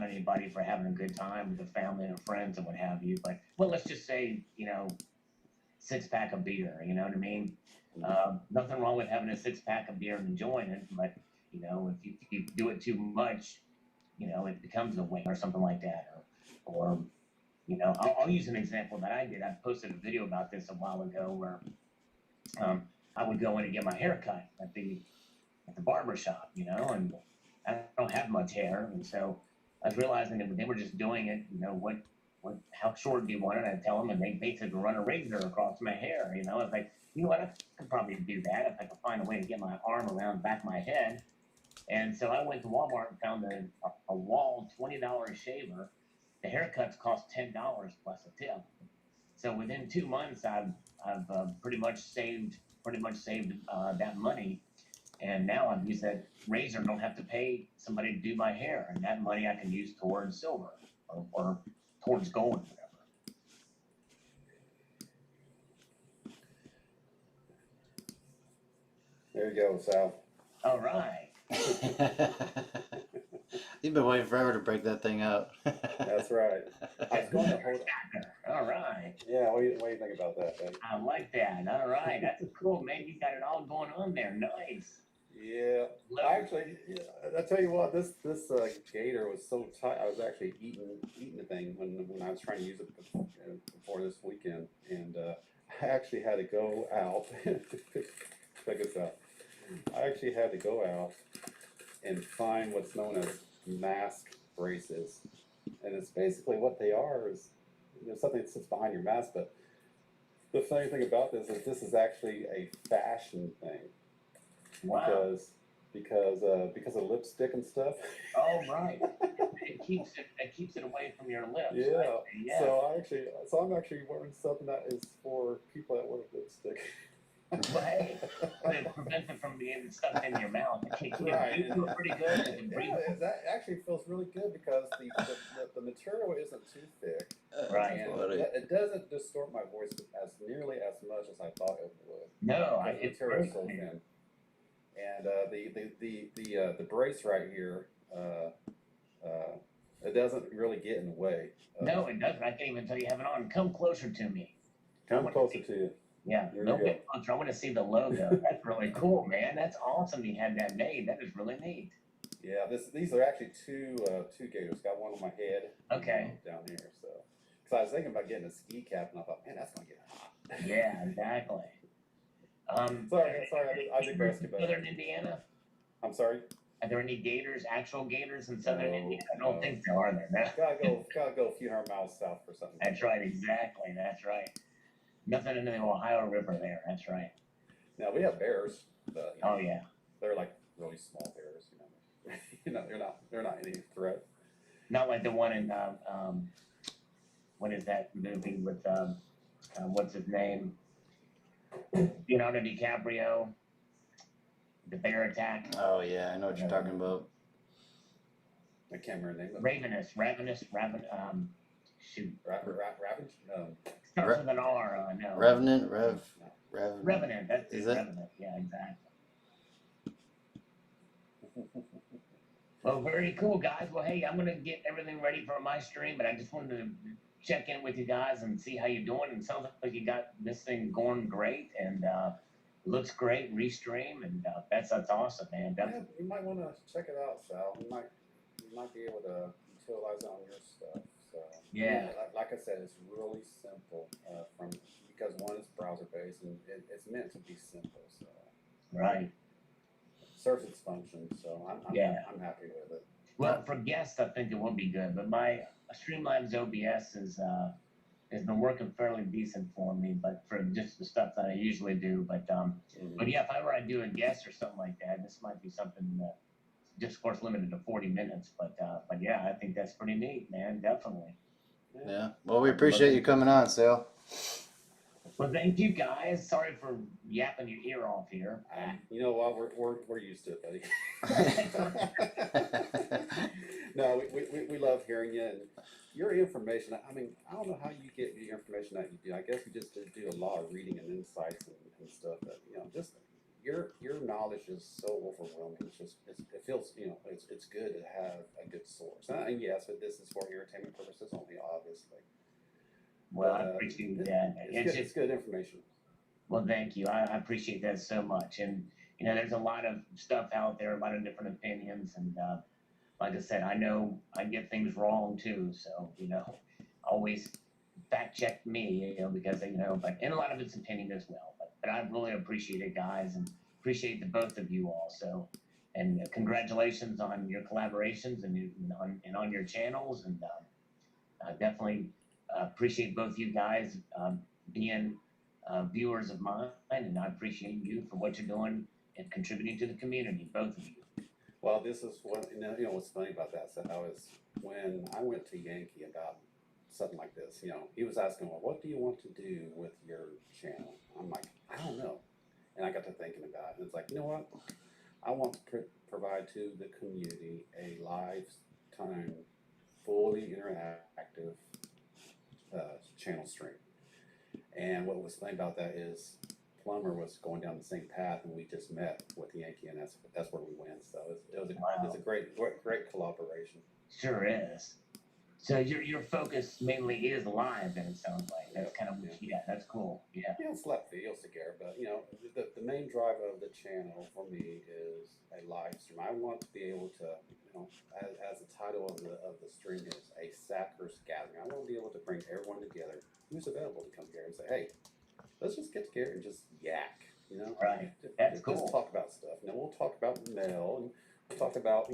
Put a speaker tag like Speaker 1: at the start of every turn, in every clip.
Speaker 1: anybody for having a good time with the family and friends and what have you. But well, let's just say, six pack of beer. You know what I mean? Nothing wrong with having a six pack of beer and enjoying it, but if you do it too much, it becomes a weight or something like that. Or I'll use an example that I did. I posted a video about this a while ago where um, I would go in and get my hair cut at the barber shop, and I don't have much hair, and so I was realizing that they were just doing it, how short do you want it? I tell them, and they basically run a razor across my hair, It's like, you know what, I could probably do that if I could find a way to get my arm around the back of my head. And so I went to Walmart and found a wall $20 shaver. The haircuts cost $10 plus a tip. So within 2 months, I've pretty much saved that money, and now I've used that razor and don't have to pay somebody to do my hair, and that money I can use towards silver or towards gold, whatever.
Speaker 2: There you go, Sal.
Speaker 1: All right.
Speaker 3: You've been waiting forever to break that thing out.
Speaker 2: That's right. I was going to hold.
Speaker 1: All right.
Speaker 2: Yeah, what do you think about that, buddy?
Speaker 1: I like that. All right. That's cool, man. You got it all going on there. Nice.
Speaker 2: Yeah, actually, yeah, I tell you what, this gator was so tight. I was actually eating the thing when I was trying to use it before this weekend, and I actually had to go out. Check this out. I actually had to go out and find what's known as mask braces, and it's basically what they are is something that sits behind your mask. But the funny thing about this is actually a fashion thing.
Speaker 1: Wow.
Speaker 2: Because of lipstick and stuff.
Speaker 1: Oh, right. It keeps it away from your lips.
Speaker 2: Yeah.
Speaker 1: Right? Yeah.
Speaker 2: So I'm actually wearing something that is for people that wear lipstick.
Speaker 1: Right. It prevents it from being stuck in your mouth.
Speaker 2: Right.
Speaker 1: You feel pretty good. You can breathe.
Speaker 2: Yeah, that actually feels really good because the material isn't too thick.
Speaker 1: Right.
Speaker 2: And it doesn't distort my voice as nearly as much as I thought it would.
Speaker 1: No,
Speaker 2: The
Speaker 1: it's
Speaker 2: material
Speaker 1: very
Speaker 2: is so
Speaker 1: clean.
Speaker 2: thin. And the brace right here, it doesn't really get in the way.
Speaker 1: No, it doesn't. I can't even tell you have it on. Come closer to me.
Speaker 2: Come closer to you.
Speaker 1: Yeah,
Speaker 2: There
Speaker 1: no
Speaker 2: you go.
Speaker 1: bit closer. I want to see the logo. That's really cool, man. That's awesome. You had that made. That is really neat.
Speaker 2: Yeah, these are actually two gators. Got one on my head.
Speaker 1: Okay.
Speaker 2: Down here, so because I was thinking about getting a ski cap, and I thought, man, that's gonna get hot.
Speaker 1: Yeah, exactly.
Speaker 2: Sorry, I digress.
Speaker 1: Southern Indiana?
Speaker 2: I'm sorry.
Speaker 1: Are there any gators, actual gators in Southern
Speaker 2: No,
Speaker 1: Indiana? I don't
Speaker 2: no.
Speaker 1: think there are there. No.
Speaker 2: Gotta go a few hundred miles south for something.
Speaker 1: That's right, exactly. That's right. Nothing in the Ohio River there. That's right.
Speaker 2: Now we have bears, but
Speaker 1: Oh yeah.
Speaker 2: they're like really small bears. They're not any threat.
Speaker 1: Not like the one in what is that movie with what's his name? Leonardo DiCaprio. The bear attack.
Speaker 3: Oh yeah, I know what you're talking about.
Speaker 2: I can't remember the name of it.
Speaker 1: Ravenous. Shoot.
Speaker 2: Ravage? No.
Speaker 1: Starts with an R. No.
Speaker 3: Revenant,
Speaker 2: No.
Speaker 1: Revenant. That's
Speaker 3: Is
Speaker 1: it.
Speaker 3: it?
Speaker 1: Revenant. Yeah, exactly. Well, very cool, guys. Well, hey, I'm gonna get everything ready for my stream, but I just wanted to check in with you guys and see how you're doing. And it sounds like you got this thing going great, and looks great. Restream, and that's awesome, man.
Speaker 2: Yeah, you might want to check it out, Sal. You might be able to utilize it on your stuff. So
Speaker 1: Yeah.
Speaker 2: like I said, it's really simple because one is browser based and it's meant to be simple. So
Speaker 1: Right.
Speaker 2: serves its function. So I'm happy with it.
Speaker 1: Well, for guests, I think it will be good, but my Streamlabs OBS has been working fairly decent for me, but for just the stuff that I usually do. But yeah, if I were to do a guest or something like that, this might be something that just, of course, limited to 40 minutes. But yeah, I think that's pretty neat, man. Definitely.
Speaker 3: Yeah. Well, we appreciate you coming on, Sal.
Speaker 1: Well, thank you guys. Sorry for yapping your ear off here.
Speaker 2: You know what? We're used to it, buddy. No, we love hearing you and your information. I mean, I don't know how you get the information that you do. I guess you just do a lot of reading and insights and stuff that just your knowledge is so overwhelming. It's just it feels it's good to have a good source. And yes, but this is for entertainment purposes only, obviously.
Speaker 1: Well, I
Speaker 2: But
Speaker 1: appreciate
Speaker 2: it,
Speaker 1: that.
Speaker 2: it's good information.
Speaker 1: Well, thank you. I appreciate that so much. And, there's a lot of stuff out there, a lot of different opinions. And like I said, I know I get things wrong too. So, always fact check me, because, and a lot of it's opinion as well. But I really appreciate it, guys, and appreciate the both of you also. And congratulations on your collaborations and on your channels. And I definitely appreciate both you guys being viewers of mine, and I appreciate you for what you're doing and contributing to the community, both of you.
Speaker 2: Well, this is what what's funny about that. So I was when I went to Yankee about something like this. He was asking, "Well, what do you want to do with your channel?" I'm like, "I don't know," and I got to thinking about it. And it's like, you know what? I want to provide to the community a lifetime, fully interactive channel stream. And what was funny about that is Plummer was going down the same path, and we just met with Yankee, and that's where we went. So it's a great collaboration.
Speaker 1: Sure is. So your focus mainly is live, then it sounds like. That's kind of that's cool. Yeah.
Speaker 2: Yeah, it's left field, Gary, but the main drive of the channel for me is a live stream. I want to be able to, as the title of the stream is, a Sackers gathering. I want to be able to bring everyone together who's available to come here and say, hey, let's just get together and just yak,
Speaker 1: Right. That's cool.
Speaker 2: Just talk about stuff. And then we'll talk about mail, and we'll talk about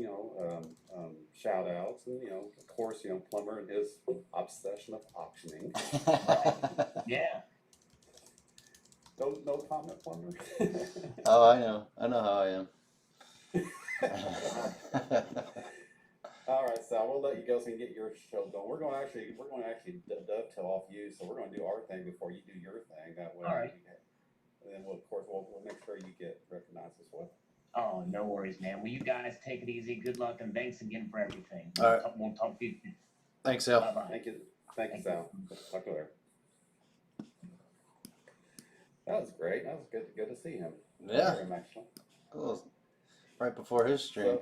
Speaker 2: shout outs, and of course Plummer and his obsession of auctioning.
Speaker 1: Yeah.
Speaker 2: No comment, Plumber.
Speaker 3: Oh, I know how I am.
Speaker 2: All right, Sal, we'll let you go so you can get your show going. We're going to actually dovetail off you, so we're going to do our thing before you do your thing. That way,
Speaker 1: All right.
Speaker 2: And then we'll make sure you get recognized as well.
Speaker 1: Oh, no worries, man. Well, you guys take it easy. Good luck, and thanks again for everything.
Speaker 3: All right.
Speaker 1: We'll talk to you.
Speaker 3: Thanks, Sal.
Speaker 1: Bye-bye.
Speaker 2: Thank you, Sal. Talk to you later. That was great. That was good to see him.
Speaker 3: Yeah.
Speaker 2: Him, actually.
Speaker 3: Cool. Right before his stream.
Speaker 2: So,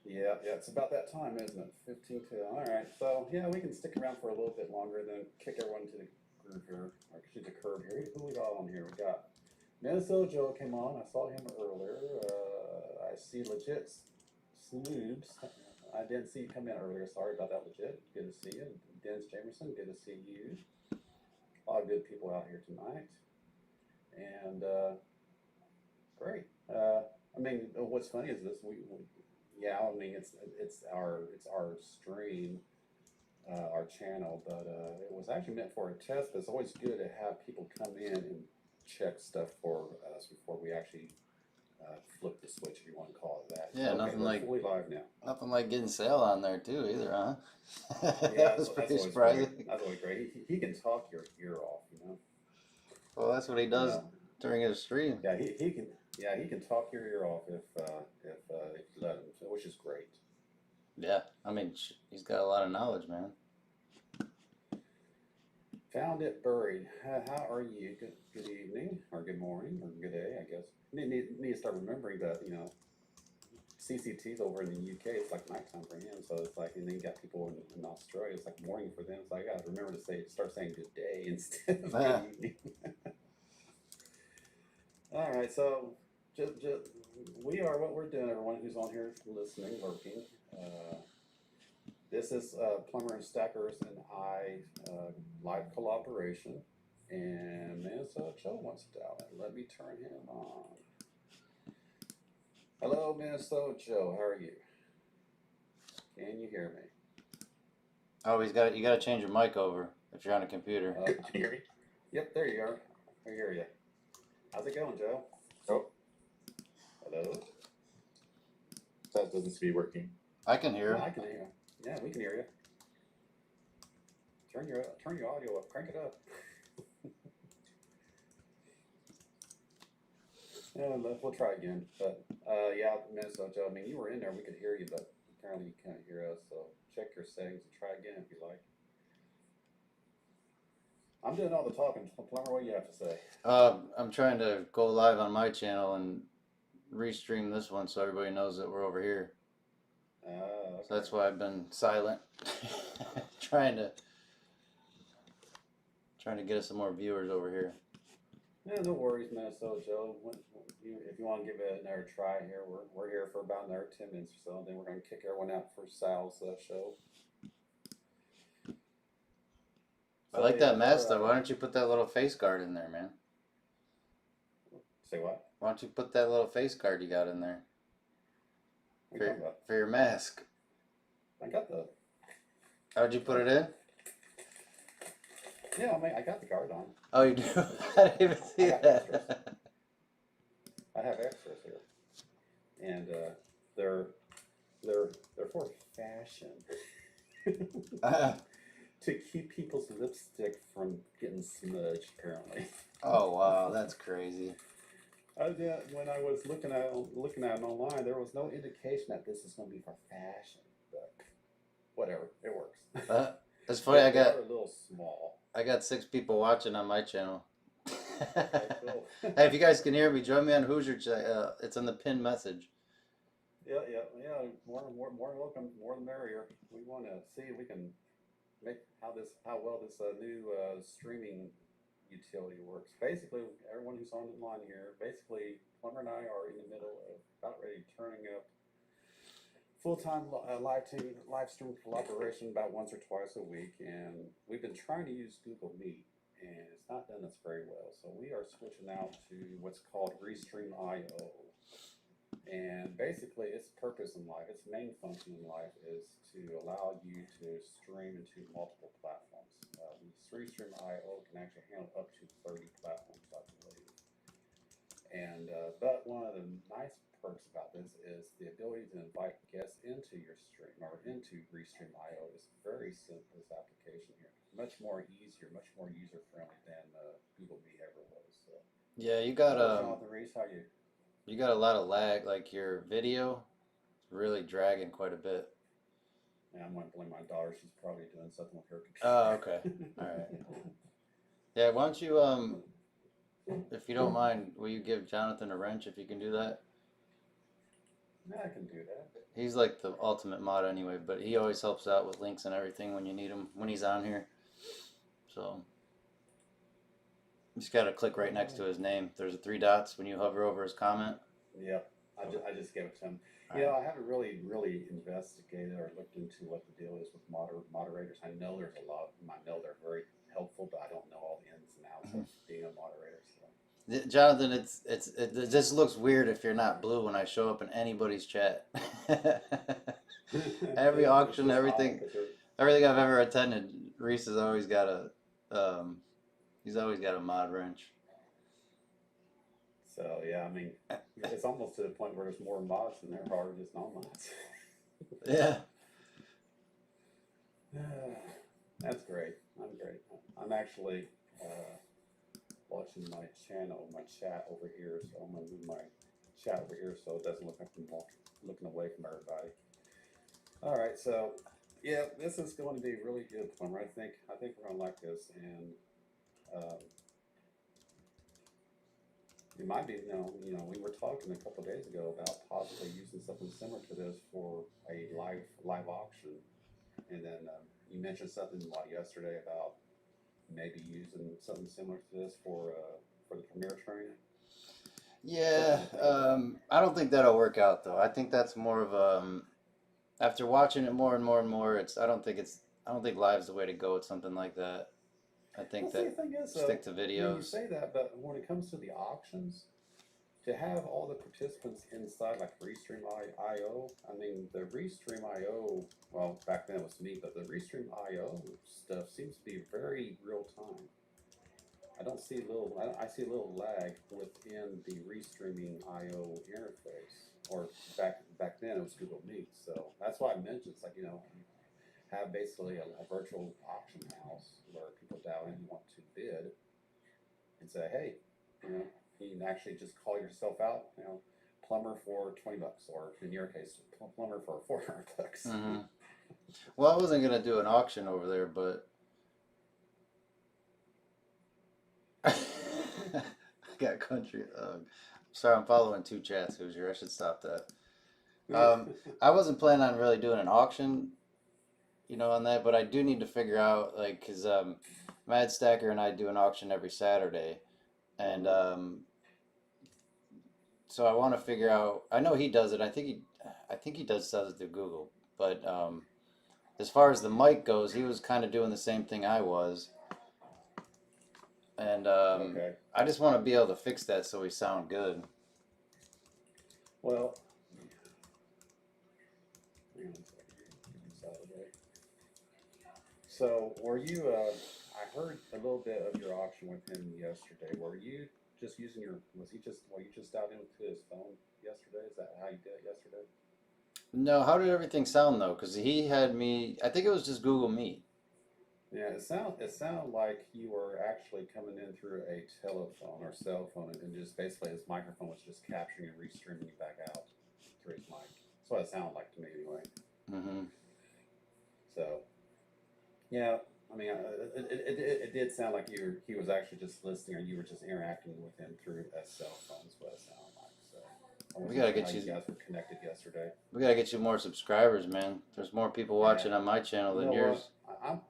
Speaker 2: yeah, it's about that time, isn't it? 15 to. All right, so yeah, we can stick around for a little bit longer, then kick everyone to the groove here, or to the curb here. Who we got on here? We got Minnesota Joe came on. I saw him earlier. I see Legit Sloobs. I didn't see you come in earlier. Sorry about that, Legit. Good to see you. Dennis Jamerson, good to see you. A lot of good people out here tonight. And great. I mean, what's funny is this. I mean, it's our stream, our channel, but it was actually meant for a test. But it's always good to have people come in and check stuff for us before we actually flip the switch, if you want to call it that.
Speaker 3: Yeah,
Speaker 2: okay,
Speaker 3: nothing
Speaker 2: we're
Speaker 3: like
Speaker 2: fully live now.
Speaker 3: Nothing like getting Sale on there too, either, huh?
Speaker 2: Yeah,
Speaker 3: That was pretty
Speaker 2: always
Speaker 3: surprising.
Speaker 2: great. That's always great. He can talk your ear off,
Speaker 3: Well, that's what he does during his stream.
Speaker 2: Yeah, he can. Yeah, he can talk your ear off if you let him, which is great.
Speaker 3: Yeah, I mean, he's got a lot of knowledge, man.
Speaker 2: Found it buried. How are you? Good evening, or good morning, or good day, I guess. Need to start remembering that, CCT's over in the UK, it's like nighttime for him, so it's like, and then you got people in Australia, it's like morning for them, so I gotta remember to start saying good day instead of good evening. All right, so just we are what we're doing, everyone who's on here listening, lurking. This is Plummer and Stackers and I live collaboration, and Minnesota Joe wants to dial in. Let me turn him on. Hello, Minnesota Joe. How are you? Can you hear me?
Speaker 3: Oh, you got to change your mic over if you're on a computer.
Speaker 1: Can you hear me?
Speaker 2: Yep, there you are. I hear you. How's it going, Joe?
Speaker 4: Oh,
Speaker 2: Hello.
Speaker 4: that doesn't seem to be working.
Speaker 3: I can hear.
Speaker 2: I can hear you. Yeah, we can hear you. Turn your audio up. Crank it up. Yeah, we'll try again. But yeah, Minnesota Joe. I mean, you were in there. We could hear you, but apparently you can't hear us. So check your settings and try again if you like. I'm doing all the talking. Plumber, what do you have to say?
Speaker 3: I'm trying to go live on my channel and restream this one so everybody knows that we're over here.
Speaker 2: Okay.
Speaker 3: So that's why I've been silent, trying to get us some more viewers over here.
Speaker 2: Yeah, no worries, Minnesota Joe. If you want to give it another try here, we're here for about another 10 minutes or so. Then we're going to kick everyone out for Sal's show.
Speaker 3: I like that mask
Speaker 2: we're,
Speaker 3: though. Why don't you put that little face guard in there, man?
Speaker 2: Say what?
Speaker 3: Why don't you put that little face guard you got in there
Speaker 2: What are you talking about?
Speaker 3: for your mask?
Speaker 2: I got the.
Speaker 3: How'd you put it in?
Speaker 2: Yeah, I got the guard on.
Speaker 3: Oh, you do? I didn't even see
Speaker 2: I got
Speaker 3: that.
Speaker 2: I have extras here, and they're for fashion. To keep people's lipstick from getting smudged, apparently.
Speaker 3: Oh wow, that's crazy.
Speaker 2: When I was looking at it online, there was no indication that this is going to be for fashion, but whatever, it works.
Speaker 3: It's funny. I
Speaker 2: They're
Speaker 3: got
Speaker 2: a little small.
Speaker 3: 6 people watching on my channel.
Speaker 2: Okay, cool.
Speaker 3: Hey, if you guys can hear me, join me on Hoosier. It's on the pinned message.
Speaker 2: Yeah. More welcome, more the merrier. We want to see if we can make how well this new streaming utility works. Basically, everyone who's on the line here, basically, Plumber and I are in the middle of about ready turning up full-time live stream collaboration about once or twice a week, and we've been trying to use Google Meet, and it's not done us very well. So we are switching out to what's called Restream.io. And basically, its purpose in life, its main function in life, is to allow you to stream into multiple platforms. Restream.io can actually handle up to 30 platforms, I believe. And but one of the nice perks about this is the ability to invite guests into your stream or into Restream.io is very simple. This application here, much more easier, much more user friendly than Google Meet ever was. So,
Speaker 3: Yeah, you got
Speaker 2: Jonathan Reese, how you?
Speaker 3: you got a lot of lag. Like your video is really dragging quite a bit.
Speaker 2: Yeah, I'm going to blame my daughter. She's probably doing something with her computer.
Speaker 3: Oh, okay. All right. Yeah, why don't you if you don't mind, will you give Jonathan a wrench if you can do that?
Speaker 2: Yeah, I can do that.
Speaker 3: He's like the ultimate mod anyway, but he always helps out with links and everything when you need him when he's on here. So you just gotta click right next to his name. There's 3 dots when you hover over his comment.
Speaker 2: Yeah, I just gave it to him.
Speaker 3: All
Speaker 2: Yeah, I haven't really investigated or looked into what the deal is with moderators. I know there's a lot of them. I know they're very helpful, but I don't know all the ins and outs of being a moderator. So.
Speaker 3: Jonathan, it just looks weird if you're not blue when I show up in anybody's chat. Every auction, everything I've ever attended, Reese has always got he's always got a mod wrench.
Speaker 2: So yeah, I mean, it's almost to the point where there's more mods than there are just non-mods.
Speaker 3: Yeah.
Speaker 2: That's great. I'm great. I'm actually watching my channel, my chat over here. So I'm gonna move my chat over here so it doesn't look like I'm looking away from everybody. All right, so yeah, this is going to be really good fun. I think we're gonna like this, and it might be, we were talking a couple of days ago about possibly using something similar to this for a live auction, and then you mentioned something yesterday about maybe using something similar to this for the Premier train.
Speaker 3: Yeah, I don't think that'll work out though. I think that's more of after watching it more and more and more, I don't think live's the way to go with something like that. I think
Speaker 2: The thing is,
Speaker 3: stick to videos.
Speaker 2: You say that, but when it comes to the auctions, to have all the participants inside like Restream.io, I mean the Restream.io, well back then it was me, but the Restream.io stuff seems to be very real time. I see a little lag within the Restreaming.io interface, or back then it was Google Meet, so that's why I mentioned it's like, have basically a virtual auction house where people dial in and want to bid and say, hey, you can actually just call yourself out, plumber for $20, or in your case, plumber for $400.
Speaker 3: Mm-hmm. Well, I wasn't gonna do an auction over there, but got country. Sorry, I'm following two chats, Hoosier. I should stop that. I wasn't planning on really doing an auction, on that, but I do need to figure out, like, because Mad Stacker and I do an auction every Saturday, and so I want to figure out. I know he does it. I think he does it through Google, but as far as the mic goes, he was kind of doing the same thing I was, and
Speaker 2: Okay.
Speaker 3: I just want to be able to fix that so we sound good.
Speaker 2: Well, hang on a second here. Get this out of the way. So, were you? I heard a little bit of your auction with him yesterday. Were you just using your? Were you just out into his phone yesterday? Is that how you did it yesterday?
Speaker 3: No, how did everything sound though? Because he had me. I think it was just Google Meet.
Speaker 2: Yeah, it sounded like you were actually coming in through a telephone or cell phone, and just basically his microphone was just capturing and restreaming you back out through his mic. That's what it sounded like to me, anyway.
Speaker 3: Mm-hmm.
Speaker 2: So, yeah, I mean, it did sound like he was actually just listening, or you were just interacting with him through a cell phone. Is what it sounded like. So, I
Speaker 3: We
Speaker 2: wasn't
Speaker 3: gotta
Speaker 2: sure
Speaker 3: get
Speaker 2: how
Speaker 3: you.
Speaker 2: you guys were connected yesterday.
Speaker 3: We gotta get you more subscribers, man. There's more people watching on my channel
Speaker 2: You
Speaker 3: than
Speaker 2: know
Speaker 3: yours.
Speaker 2: what?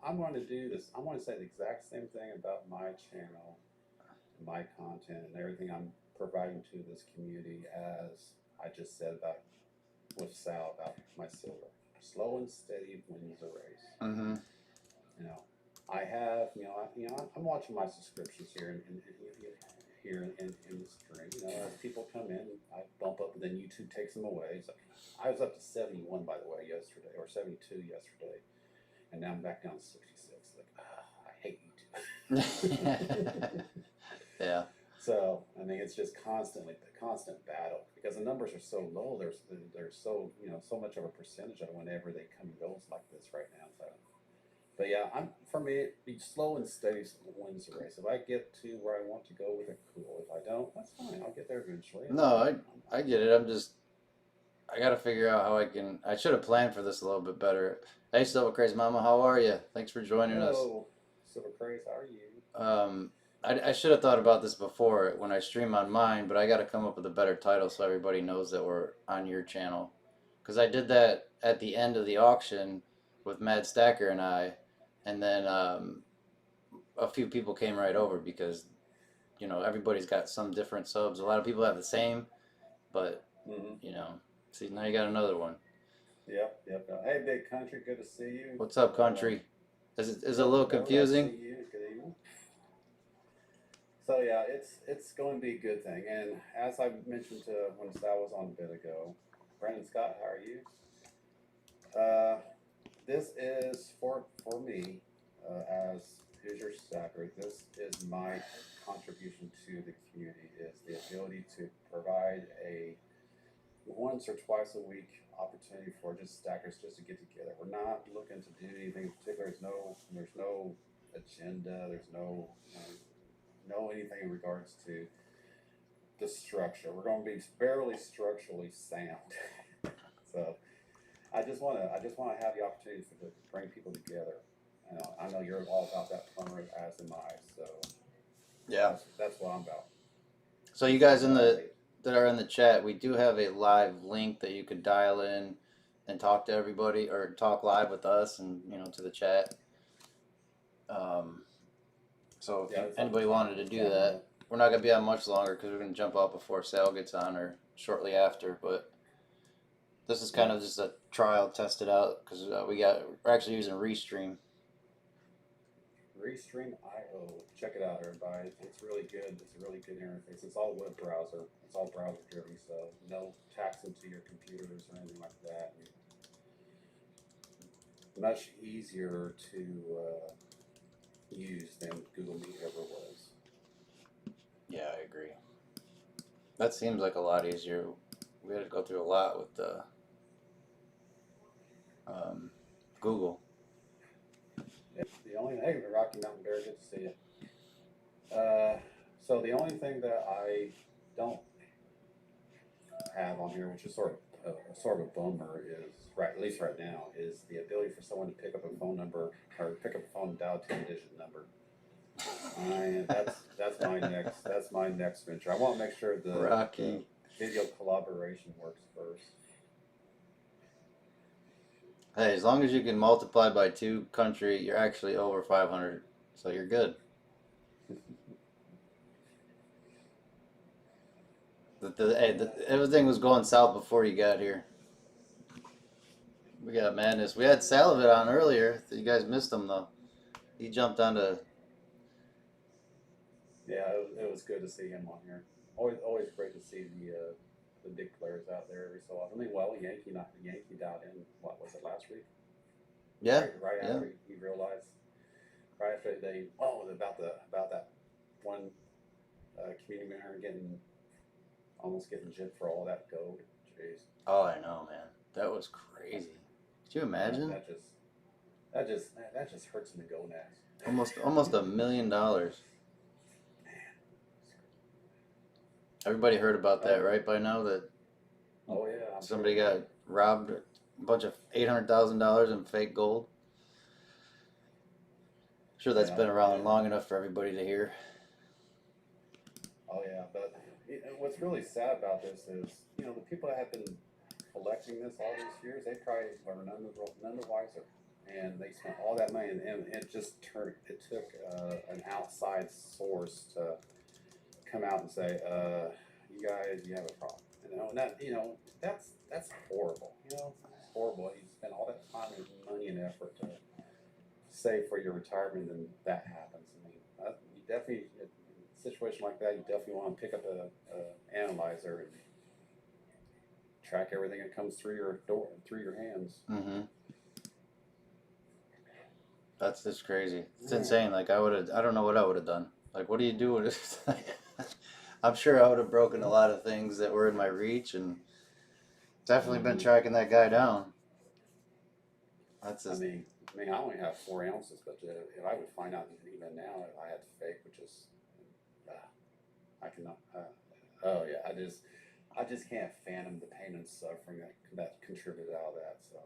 Speaker 2: I'm going to do this. I'm going to say the exact same thing about my channel, my content, and everything I'm providing to this community as I just said about with Sal about my silver. Slow and steady wins the race.
Speaker 3: Mm-hmm.
Speaker 2: You know, I have, I'm watching my subscriptions here in the stream. You know, as people come in, I bump up, and then YouTube takes them away. So I was up to 71, by the way, yesterday, or 72 yesterday, and now I'm back down to 66. Like, I hate YouTube.
Speaker 3: Yeah.
Speaker 2: So I mean, it's just constantly the constant battle because the numbers are so low. There's so so much of a percentage of whenever they come and goes like this right now. So, but yeah, for me, be slow and steady wins the race. If I get to where I want to go with it, cool. If I don't, that's fine. I'll get there eventually.
Speaker 3: No, I get it. I gotta figure out how I can. I should have planned for this a little bit better. Hey, Silver Craze Mama, how are you? Thanks for joining us.
Speaker 2: Hello, Silver Craze. How are you?
Speaker 3: I should have thought about this before when I stream on mine, but I got to come up with a better title so everybody knows that we're on your channel. Because I did that at the end of the auction with Mad Stacker and I, and then a few people came right over because, everybody's got some different subs. A lot of people have the same, but, see, now you got another one.
Speaker 2: Yep. Hey, Big Country, good to see you.
Speaker 3: What's up, country? Is it a little confusing?
Speaker 2: Good to see you. Good evening. So yeah, it's going to be a good thing. And as I mentioned when Sal was on a bit ago, Brandon Scott, how are you? This is for me as Hoosier Stacker. This is my contribution to the community. Is the ability to provide a once or twice a week opportunity for just stackers just to get together. We're not looking to do anything in particular. There's no agenda. There's no anything in regards to the structure. We're going to be barely structurally sound. So I just want to have the opportunity to bring people together. I know you're all about that plumber, as am I. So
Speaker 3: Yeah.
Speaker 2: that's what I'm about.
Speaker 3: So you guys that are in the chat, we do have a live link that you could dial in and talk to everybody or talk live with us and to the chat. So if anybody wanted to do that, we're not gonna be on much longer because we're gonna jump out before Sal gets on or shortly after. But this is kind of just a trial, test it out because we're actually using Restream.
Speaker 2: Restream.io. Check it out, everybody. It's really good. It's a really good interface. It's all web browser. It's all browser driven, so no tax into your computers or anything like that. Much easier to use than Google Meet ever was.
Speaker 3: Yeah, I agree. That seems like a lot easier. We had to go through a lot with the Google.
Speaker 2: Yeah, hey, Rocky Mountain Bear, good to see you. So the only thing that I don't have on here, which is sort of a bummer, is at least right now, is the ability for someone to pick up a phone number or pick up a phone and dial a 10-digit number. That's my next venture. I want to make sure the
Speaker 3: Rocky.
Speaker 2: video collaboration works first.
Speaker 3: Hey, as long as you can multiply by 2 country, you're actually over 500, so you're good. Everything was going south before you got here. We got madness. We had Salavit on earlier. You guys missed him though. He jumped onto.
Speaker 2: Yeah, it was good to see him on here. Always great to see the big players out there every so often. I mean, well, Yankee dialed in. What was it, last week?
Speaker 3: Yeah,
Speaker 2: Right
Speaker 3: yeah.
Speaker 2: after he realized, right after about that one community member almost getting gypped for all that gold. Jeez.
Speaker 3: Oh, I know, man. That was crazy. Could you imagine?
Speaker 2: That just hurts in the gonads.
Speaker 3: Almost $1 million. Everybody heard about that, right? By now that
Speaker 2: Oh yeah.
Speaker 3: somebody got robbed a bunch of $800,000 in fake gold. Sure, that's been around long enough for everybody to hear.
Speaker 2: Oh yeah, but what's really sad about this is, the people that have been collecting this all these years, they probably were none the wiser, and they spent all that money, and it took an outside source to come out and say, you guys, you have a problem, and that's horrible, it's horrible. You spend all that time and money and effort to save for your retirement, and that happens. I mean, you definitely. In a situation like that, you definitely want to pick up a analyzer and track everything that comes through your hands.
Speaker 3: Mm-hmm. That's just crazy. It's insane. Like I don't know what I would have done. Like, what do you do with it? I'm sure I would have broken a lot of things that were in my reach, and definitely been tracking that guy down. That's just.
Speaker 2: I mean, I only have 4 ounces, but if I would find out even now if I had fake, which is, I cannot. Oh yeah, I just can't fathom the pain and suffering that contributed out of that. So.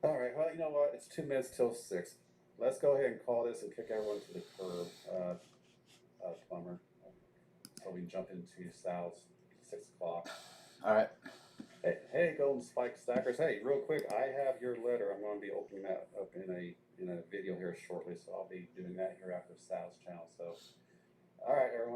Speaker 2: All right. Well, you know what? It's 2 minutes till 6. Let's go ahead and call this and kick everyone to the curb, Plumber, so we can jump into Sal's 6 o'clock.
Speaker 3: All right.
Speaker 2: Hey, Golden Spike Stackers. Hey, real quick, I have your letter. I'm going to be opening that up in a video here shortly, so I'll be doing that here after Sal's channel. So, all right, everyone.